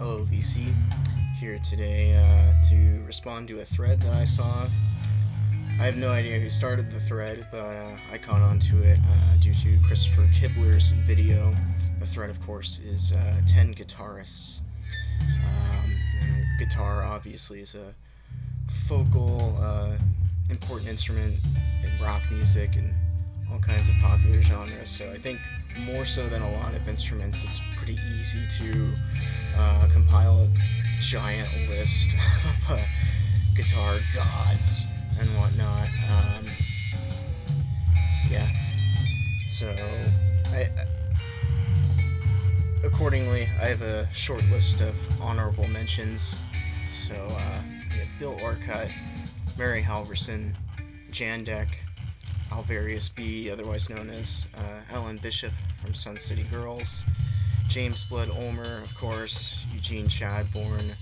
Hello, VC. Here today to respond to a thread that I saw. I have no idea who started the thread, but I caught onto it due to Christopher Kibler's video. The thread, of course, is 10 guitarists. Guitar, obviously, is a focal, important instrument in rock music and all kinds of popular genres, so I think more so than a lot of instruments, it's pretty easy to compile a giant list of guitar gods and whatnot. So accordingly, I have a short list of honorable mentions. So we have Bill Orcutt, Mary Halverson, Jan Deck, Alvarius B., otherwise known as Ellen Bishop from Sun City Girls, James Blood Ulmer, of course, Eugene Chadbourne,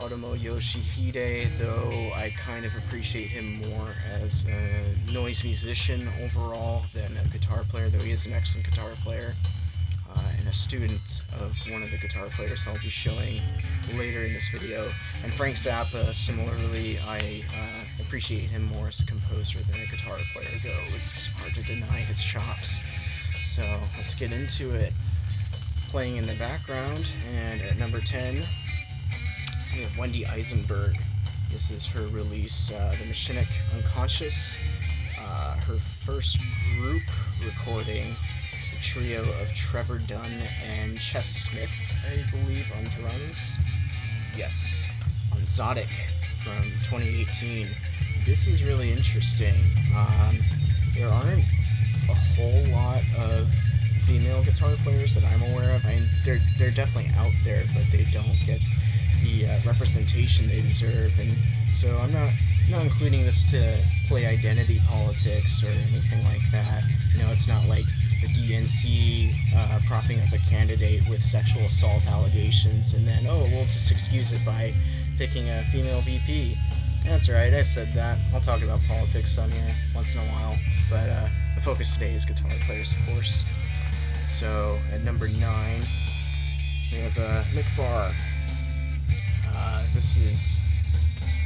Otomo Yoshihide, though I kind of appreciate him more as a noise musician overall than a guitar player, though he is an excellent guitar player, and a student of one of the guitar players I'll be showing later in this video. And Frank Zappa, similarly, I appreciate him more as a composer than a guitar player, though it's hard to deny his chops. So let's get into it. Playing in the background, and at number 10, we have Wendy Eisenberg. This is her release, The Machinic Unconscious, her first group recording, the trio of Trevor Dunn and Chess Smith, I believe, on drums. Yes, on Zodic from 2018. This is really interesting. There aren't a whole lot of female guitar players that I'm aware of. I mean, they're definitely out there, but they don't get the representation they deserve, and so I'm not including this to play identity politics or anything like that. You know, it's not like the DNC propping up a candidate with sexual assault allegations and then, oh, we'll just excuse it by picking a female VP. That's right, I said that. I'll talk about politics on here once in a while, but the focus today is guitar players, of course. So, at number 9, we have Mick Barr. This is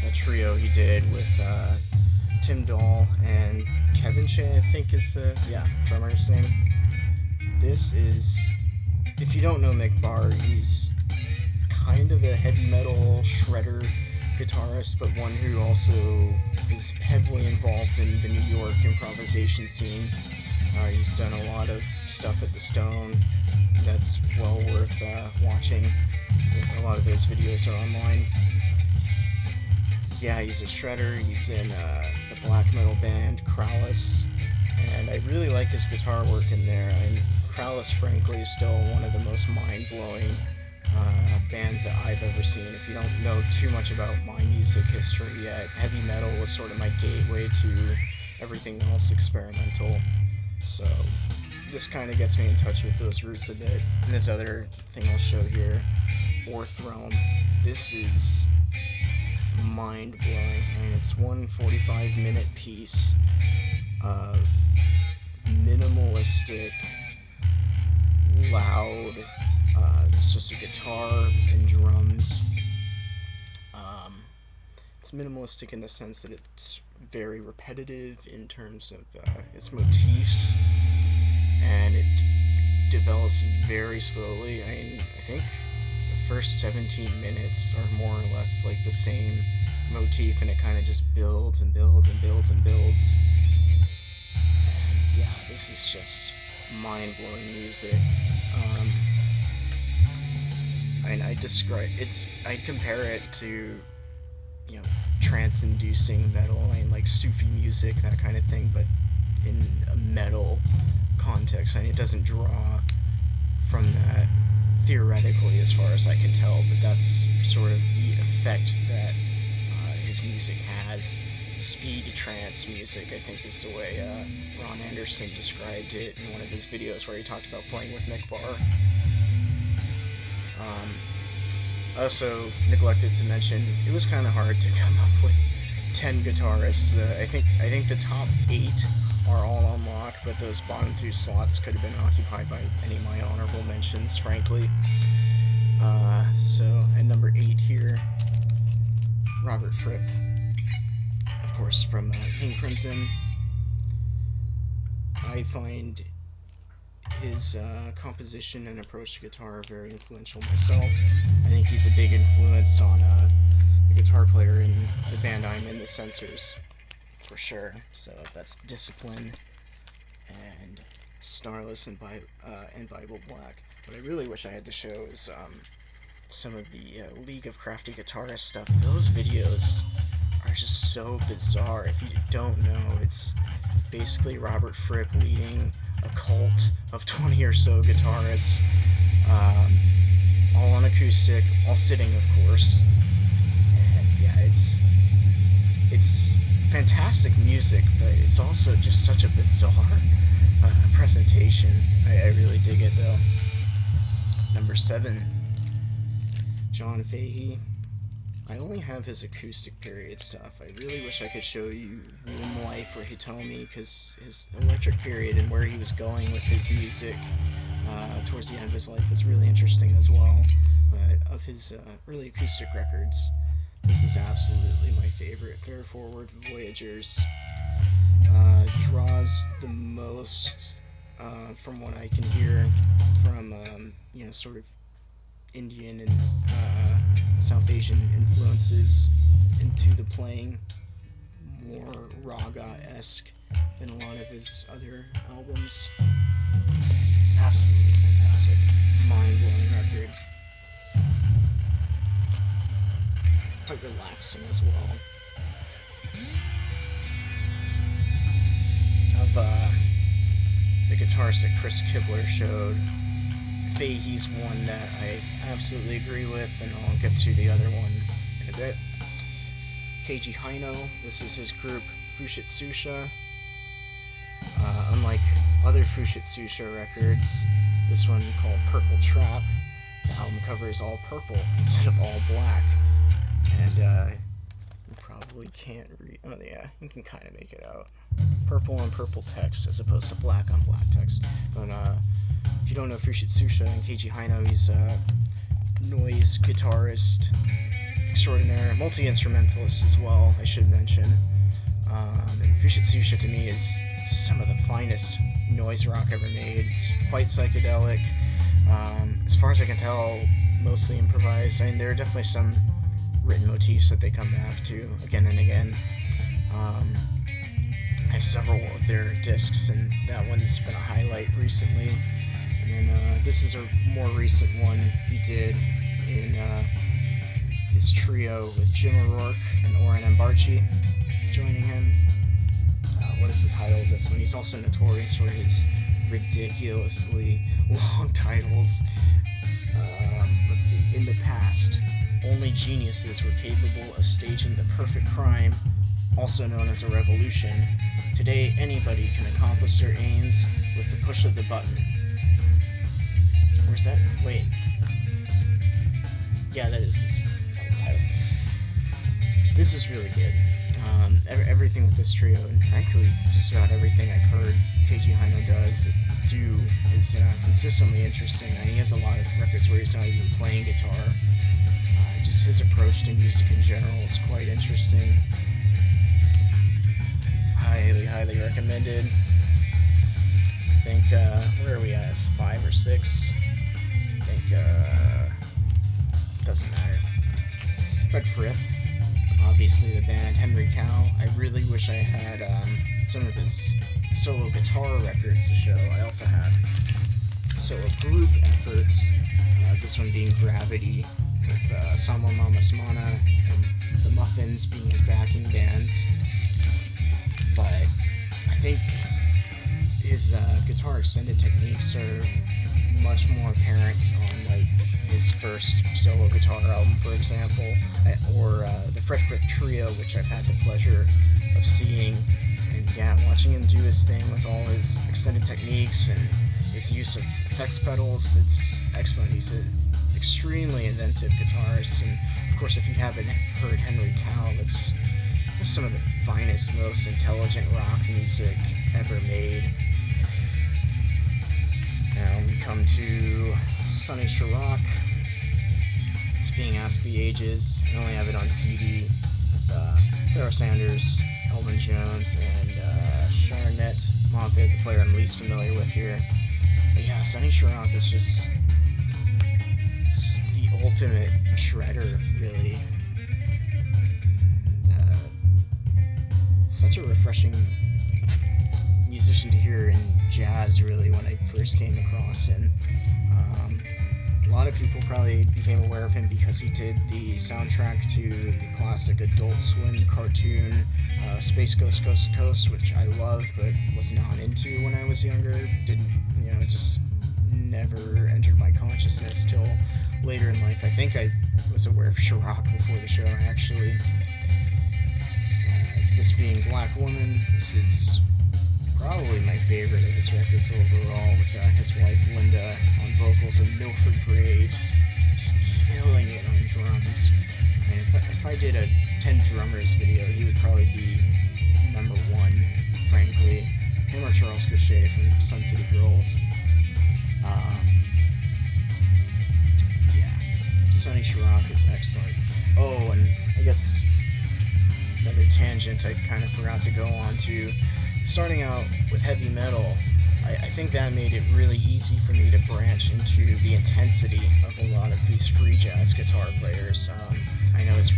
a trio he did with Tim Dahl and Kevin Shea, I think is the drummer's name. This is, if you don't know Mick Barr, he's kind of a heavy metal shredder guitarist, but one who also is heavily involved in the New York improvisation scene. He's done a lot of stuff at the Stone that's well worth watching. A lot of those videos are online. Yeah, he's a shredder. He's in the black metal band Krallis, and I really like his guitar work in there. And Krallis, frankly, is still one of the most mind-blowing bands that I've ever seen. If you don't know too much about my music history yet, heavy metal was sort of my gateway to everything else experimental. So this kind of gets me in touch with those roots a bit. And this other thing I'll show here, Orthrome. This is mind-blowing. I mean, it's one 45-minute piece of minimalistic, loud, it's just a guitar and drums. It's minimalistic in the sense that it's very repetitive in terms of its motifs, and it develops very slowly. I mean, I think the first 17 minutes are more or less like the same motif, and it kind of just builds and builds and builds and builds. And yeah, this is just mind-blowing music. I'd compare it to, you know, trance-inducing metal and like Sufi music, that kind of thing, but in a metal context. I mean, it doesn't draw from that theoretically, as far as I can tell, but that's sort of the effect that his music has. Speed trance music, I think, is the way Ron Anderson described it in one of his videos where he talked about playing with Mick Barr. I also neglected to mention, it was kind of hard to come up with 10 guitarists. I think the top 8 are all on lock, but those bottom 2 slots could have been occupied by any of my honorable mentions, frankly. So at Robert Fripp, of course, from King Crimson. I find his composition and approach to guitar very influential myself. I think he's a big influence on the guitar player in the band I'm in, the Censors, for sure. So that's Discipline and Starless and Bible Black. What I really wish I had to show is some of the League of Crafty Guitarists stuff. Those videos are just so bizarre. If you don't know, it's basically Robert Fripp leading a cult of 20 or so guitarists, all on acoustic, all sitting, of course. And yeah, it's fantastic music, but it's also just such a bizarre presentation. I really dig it, though. Number 7, John Fahey. I only have his acoustic period stuff. I really wish I could show you Room Life or Hitomi, because his electric period and where he was going with his music towards the end of his life was really interesting as well. But of his early acoustic records, this is absolutely my favorite. Fair Forward Voyagers draws the most, from what I can hear, from sort of Indian and South Asian influences into the playing, more raga-esque than a lot of his other albums. Absolutely fantastic, mind-blowing record. Quite relaxing as well. Of the guitarist that Chris Kibler showed, Fahey's one that I absolutely agree with, and I'll get to the other one in a bit. Keiji Haino, this is his group Fushitsusha. Unlike other Fushitsusha records, this one called Purple Trap, the album cover is all purple instead of all black. And you probably can't read, oh yeah, you can kind of make it out. Purple on purple text as opposed to black on black text. But if you don't know Fushitsusha and Keiji Haino, he's a noise guitarist extraordinaire, multi-instrumentalist as well, I should mention. And Fushitsusha to me is some of the finest noise rock ever made. It's quite psychedelic. As far as I can tell, mostly improvised. I mean, there are definitely some written motifs that they come back to again and again. I have several of their discs, and that one's been a highlight recently. And then this is a more recent one he did in his trio with Jim O'Rourke and Oren Mbarchi joining him. What is the title of this one? He's also notorious for his ridiculously long titles. Let's see. In the past, only geniuses were capable of staging the perfect crime, also known as a revolution. Today, anybody can accomplish their aims with the push of the button. Where's that? Wait. Yeah, that is this title. This is really good. Everything with this trio, and frankly, just about everything I've heard Keiji Haino does do is consistently interesting. And he has a lot of records where he's not even playing guitar. Just his approach to music in general is quite interesting. Highly, highly recommended. I think, where are we at? 5 or 6? I think, doesn't matter. Fred Frith, obviously the band. Henry Cow. I really wish I had some of his solo guitar records to show. I also have solo group efforts, this one being Gravity, with Samo Mama Smana and the Muffins being his backing bands. But I think his guitar extended techniques are much more apparent on like his first solo guitar album, for example, or the Fred Frith Trio, which I've had the pleasure of seeing. And yeah, watching him do his thing with all his extended techniques and his use of effects pedals, it's excellent. He's an extremely inventive guitarist, and of course, if you haven't heard Henry Cow, that's some of the finest, most intelligent rock music ever made. Now we come to Sonny Sharrock. It's being asked the ages. I only have it on CD. Pharoah Sanders, Elvin Jones, and Charnette Moffett, the player I'm least familiar with here. But yeah, Sonny Chirac is just the ultimate shredder, really. Such a refreshing musician to hear in jazz, really, when I first came across him. A lot of people probably became aware of him because he did the soundtrack to the classic Adult Swim cartoon Space Ghost Coast to Coast, which I loved but was not into when I was younger. Didn't, just never entered my consciousness till later in life. I think I was aware of Chirac before the show, actually. This being Black Woman, this is probably my favorite of his records overall, with his wife Linda on vocals and Milford Graves just killing it on drums. And if I did a 10 drummers video, he would probably be number one, frankly. Him or Charles Cliche from Sun City Girls. Sonny Chirac is excellent. Oh, and I guess another tangent I kind of forgot to go on to. Starting out with heavy metal, I think that made it really easy for me to branch into the intensity of a lot of these free jazz guitar players. I know as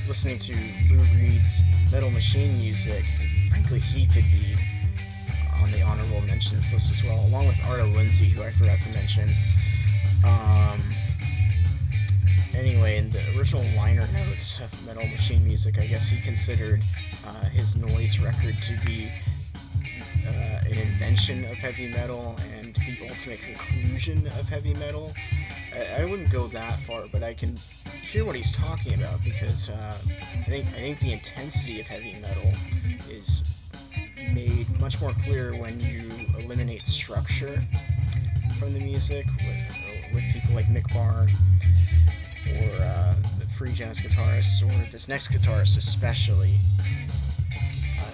listening to Lou Reed's Metal Machine music, frankly, he could be on the honorable mentions list as well, along with Arta Lindsay, who I forgot to mention. Anyway, in the original liner notes of Metal Machine music, I guess he considered his Noise record to be an invention of heavy metal and the ultimate conclusion of heavy metal. I wouldn't go that far, but I can hear what he's talking about, because I think the intensity of heavy metal is made much more clear when you eliminate structure from the music with people like Mick Barr, or the free jazz guitarist, or this next guitarist especially,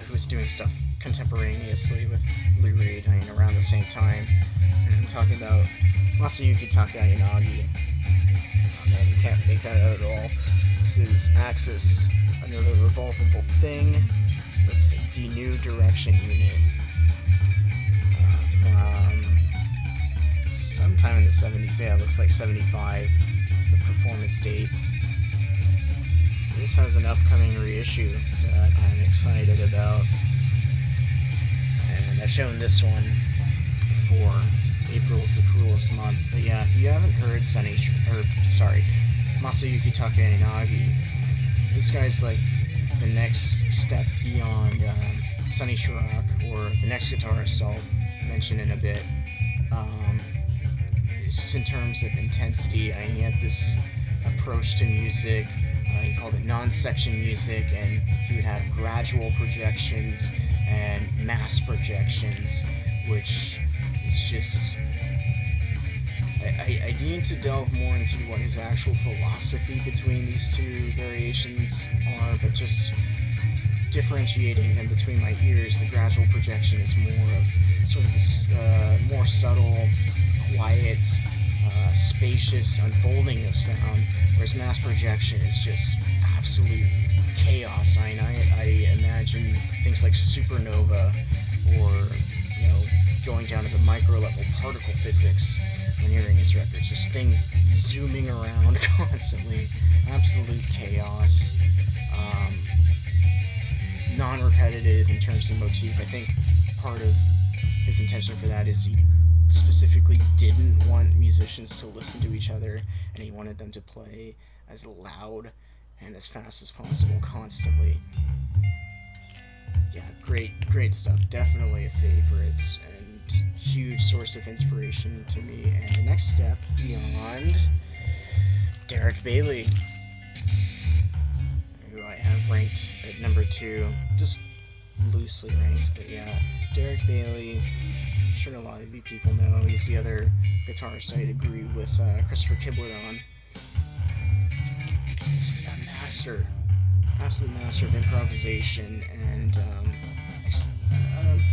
who was doing stuff contemporaneously with Lou Reed, around the same time. And I'm talking about Masayuki Takayanagi. Oh man, you can't make that out at all. This is Axis, another revolvable thing with the New Direction unit. From sometime in the 70s, yeah, it looks like 75 is the performance date. This has an upcoming reissue that I'm excited about. And I've shown this one before. April is the cruelest month. But yeah, if you haven't heard Masayuki Takayanagi, this guy's like the next step beyond Sonny Chirac, or the next guitarist I'll mention in a bit. Just in terms of intensity, he had this approach to music. He called it non-section music, and he would have gradual projections and mass projections, which is just... I need to delve more into what his actual philosophy between these two variations are, but just differentiating them between my ears, the gradual projection is more of sort of this more subtle, quiet, spacious unfolding of sound, whereas mass projection is just absolute chaos. I imagine things like supernova, or going down to the micro level particle physics when hearing his records, just things zooming around constantly, absolute chaos, non-repetitive in terms of motif. I think part of his intention for that is he specifically didn't want musicians to listen to each other, and he wanted them to play as loud and as fast as possible constantly. Yeah, great stuff. Definitely a favorite and huge source of inspiration to me. And the next step beyond, Derek Bailey, who I have ranked at number 2, just loosely ranked, but yeah, Derek Bailey, I'm sure a lot of you people know. He's the other guitarist I'd agree with Christopher Kibler on. He's a master, absolute master of improvisation and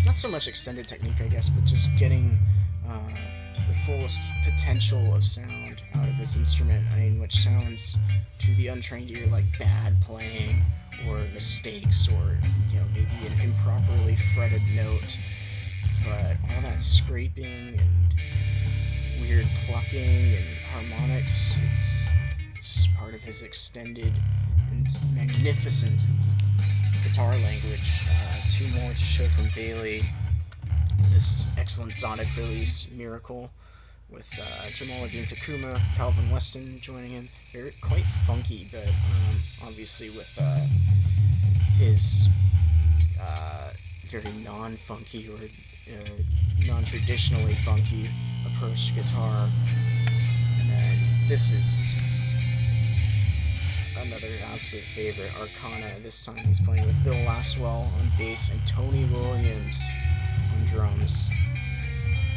not so much extended technique, I guess, but just getting the fullest potential of sound out of his instrument. I mean, which sounds to the untrained ear like bad playing or mistakes or, maybe an improperly fretted note. But all that scraping and weird plucking and harmonics, it's just part of his extended and magnificent guitar language. Two more to show from Bailey. This excellent Zonic release, Miracle, with Jamaluddin Takuma, Calvin Weston joining him. They're quite funky, but obviously with his very non-funky or non-traditionally funky approach to guitar. And then this is another absolute favorite, Arcana. This time he's playing with Bill Laswell on bass and Tony Williams on drums.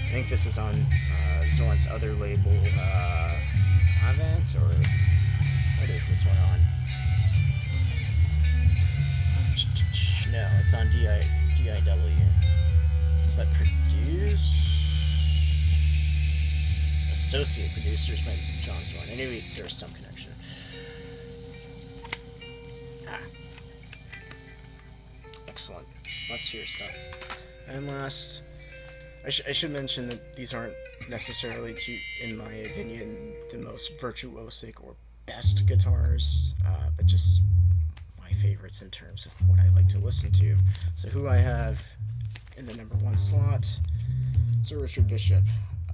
I think this is on Zorn's other label, Avant, or what is this one on? No, it's on DIW. But associate producers by John Zorn. Anyway, there's some connection. Excellent. Let's hear stuff. And last, I should mention that these aren't necessarily, in my opinion, the most virtuosic or best guitars, but just my favorites in terms of what I like to listen to. So who I have in the number 1 slot is Richard Bishop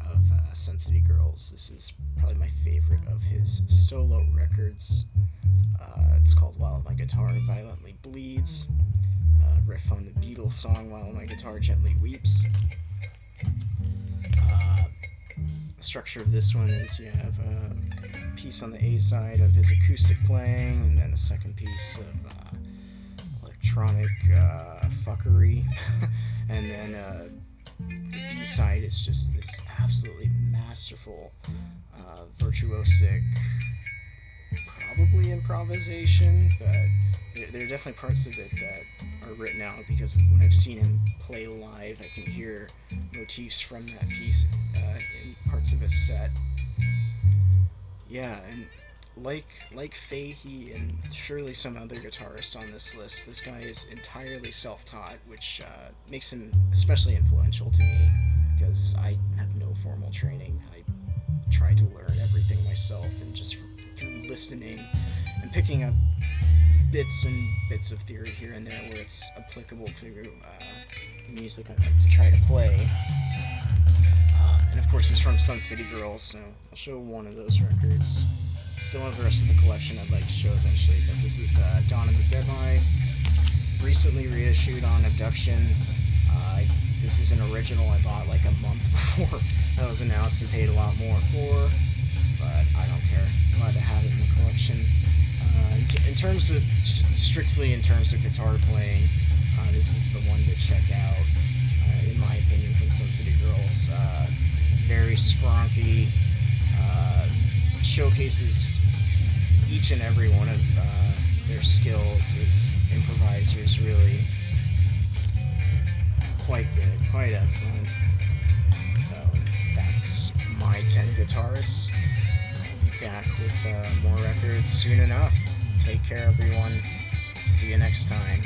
of Sun City Girls. This is probably my favorite of his solo records. It's called While My Guitar Violently Bleeds. Riff on the Beatles song While My Guitar Gently Weeps. The structure of this one is you have a piece on the A side of his acoustic playing, and then a second piece of electronic fuckery, and then the B side is just this absolutely masterful, virtuosic, probably improvisation, but there are definitely parts of it that are written out, because when I've seen him play live, I can hear motifs from that piece in parts of his set. Yeah, and like Fahey and surely some other guitarists on this list, this guy is entirely self-taught, which makes him especially influential to me, because I have no formal training. I try to learn everything myself, and just through listening and picking up bits of theory here and there where it's applicable to music I like to try to play. And of course, he's from Sun City Girls, so I'll show one of those records. Still have the rest of the collection I'd like to show eventually, but this is Dawn of the Deadeye, recently reissued on Abduction. This is an original I bought like a month before that was announced and paid a lot more for, but I don't care. Glad to have it in the collection. Strictly in terms of guitar playing, this is the one to check out, in my opinion, from Sun City Girls. Very skronky, showcases each and every one of their skills as improvisers. Really quite good, quite excellent. So that's my 10 guitarists. I'll be back with more records soon enough. Take care, everyone. See you next time.